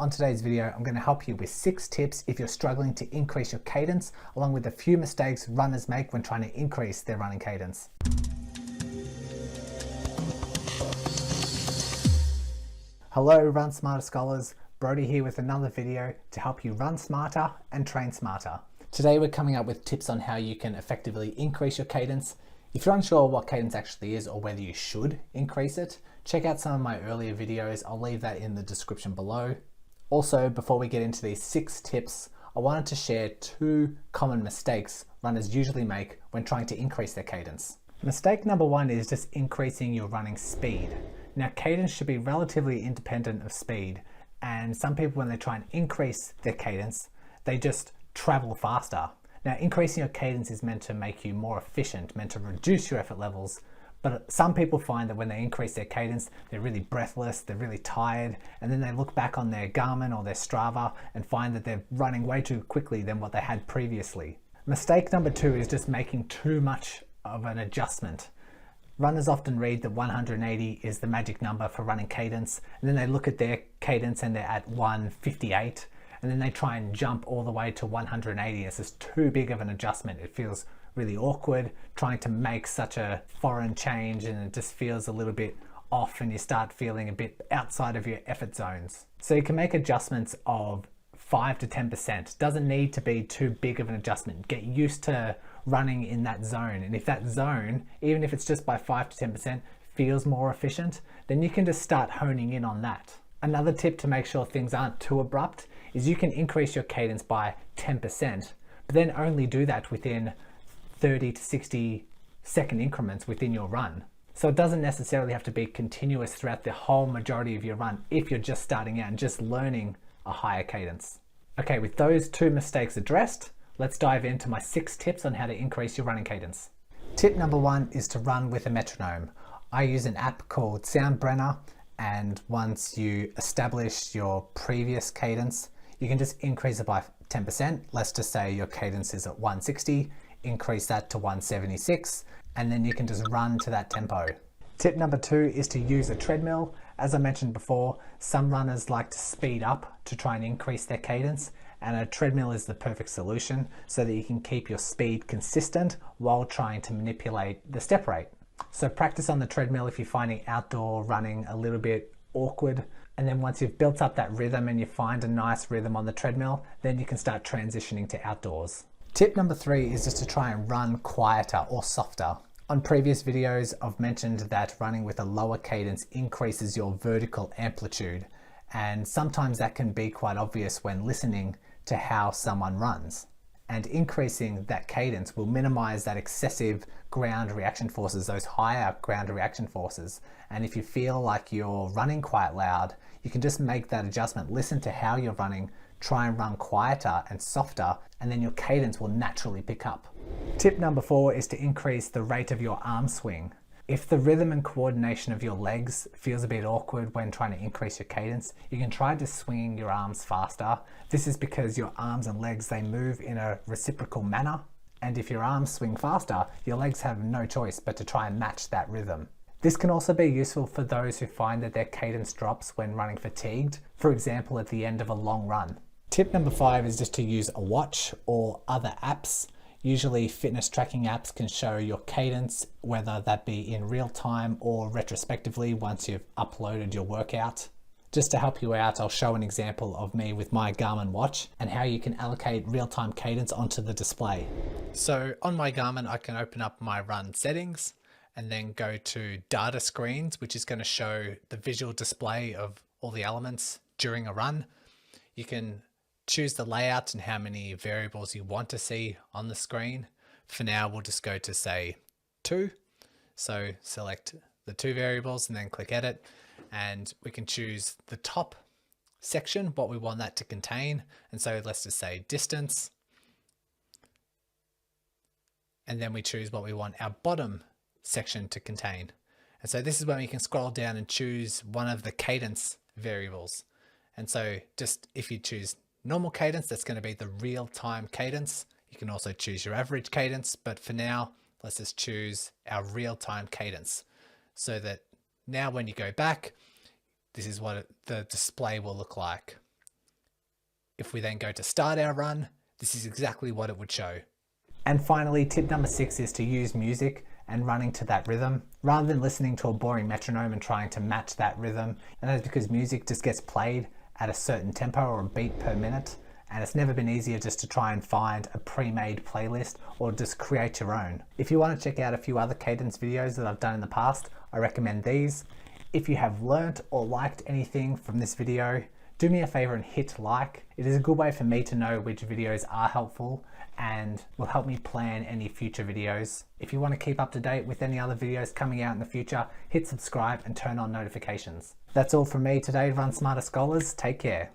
On today's video, I'm going to help you with 6 tips if you're struggling to increase your cadence, along with a few mistakes runners make when trying to increase their running cadence. Hello Run Smarter scholars, Brody here with another video to help you run smarter and train smarter. Today we're coming up with tips on how you can effectively increase your cadence. If you're unsure what cadence actually is or whether you should increase it, check out some of my earlier videos. I'll leave that in the description below. Also, before we get into these 6 tips, I wanted to share 2 common mistakes runners usually make when trying to increase their cadence. Mistake number 1 is just increasing your running speed. Now, cadence should be relatively independent of speed, and some people, when they try and increase their cadence, they just travel faster. Now, increasing your cadence is meant to make you more efficient, meant to reduce your effort levels, but some people find that when they increase their cadence, they're really breathless, they're really tired, and then they look back on their Garmin or their Strava and find that they're running way too quickly than what they had previously. Mistake number 2 is just making too much of an adjustment. Runners often read that 180 is the magic number for running cadence, and then they look at their cadence and they're at 158, and then they try and jump all the way to 180. It's just too big of an adjustment. It feels really awkward trying to make such a foreign change, and it just feels a little bit off and you start feeling a bit outside of your effort zones. So you can make adjustments of 5 to 10%. Doesn't need to be too big of an adjustment. Get used to running in that zone, and if that zone, even if it's just by 5 to 10%, feels more efficient, then you can just start honing in on that. Another tip to make sure things aren't too abrupt is you can increase your cadence by 10%, but then only do that within 30 to 60 second increments within your run. So it doesn't necessarily have to be continuous throughout the whole majority of your run if you're just starting out and just learning a higher cadence. Okay, with those 2 mistakes addressed, let's dive into my 6 tips on how to increase your running cadence. Tip number 1 is to run with a metronome. I use an app called Soundbrenner, and once you establish your previous cadence, you can just increase it by 10%. Let's just say your cadence is at 160, increase that to 176, and then you can just run to that tempo. Tip number 2 is to use a treadmill. As I mentioned before, some runners like to speed up to try and increase their cadence, and a treadmill is the perfect solution so that you can keep your speed consistent while trying to manipulate the step rate. So practice on the treadmill if you're finding outdoor running a little bit awkward, and then once you've built up that rhythm and you find a nice rhythm on the treadmill, then you can start transitioning to outdoors. Tip number 3 is just to try and run quieter or softer. On previous videos, I've mentioned that running with a lower cadence increases your vertical amplitude, and sometimes that can be quite obvious when listening to how someone runs. And increasing that cadence will minimize that excessive ground reaction forces, those higher ground reaction forces. And if you feel like you're running quite loud, you can just make that adjustment. Listen to how you're running, try and run quieter and softer, and then your cadence will naturally pick up. Tip number 4 is to increase the rate of your arm swing. If the rhythm and coordination of your legs feels a bit awkward when trying to increase your cadence, you can try just swinging your arms faster. This is because your arms and legs, they move in a reciprocal manner, and if your arms swing faster, your legs have no choice but to try and match that rhythm. This can also be useful for those who find that their cadence drops when running fatigued, for example at the end of a long run. Tip number 5 is just to use a watch or other apps. Usually fitness tracking apps can show your cadence, whether that be in real time or retrospectively once you've uploaded your workout. Just to help you out, I'll show an example of me with my Garmin watch and how you can allocate real-time cadence onto the display. So on my Garmin, I can open up my run settings and then go to data screens, which is going to show the visual display of all the elements during a run. You can choose the layout and how many variables you want to see on the screen. For now, we'll just go to say 2. So select the 2 variables and then click edit, and we can choose the top section, what we want that to contain. And so let's just say distance. And then we choose what we want our bottom section to contain. And so this is when you can scroll down and choose one of the cadence variables. And so just if you choose normal cadence, that's going to be the real-time cadence. You can also choose your average cadence, but for now, let's just choose our real-time cadence so that now when you go back, this is what the display will look like. If we then go to start our run, this is exactly what it would show. And finally, tip number 6 is to use music and running to that rhythm rather than listening to a boring metronome and trying to match that rhythm. And that's because music just gets played at a certain tempo or a beat per minute. And it's never been easier just to try and find a pre-made playlist or just create your own. If you want to check out a few other Cadence videos that I've done in the past, I recommend these. If you have learnt or liked anything from this video, do me a favor and hit like. It is a good way for me to know which videos are helpful and will help me plan any future videos. If you want to keep up to date with any other videos coming out in the future, hit subscribe and turn on notifications. That's all from me today, Run Smarter Scholars. Take care.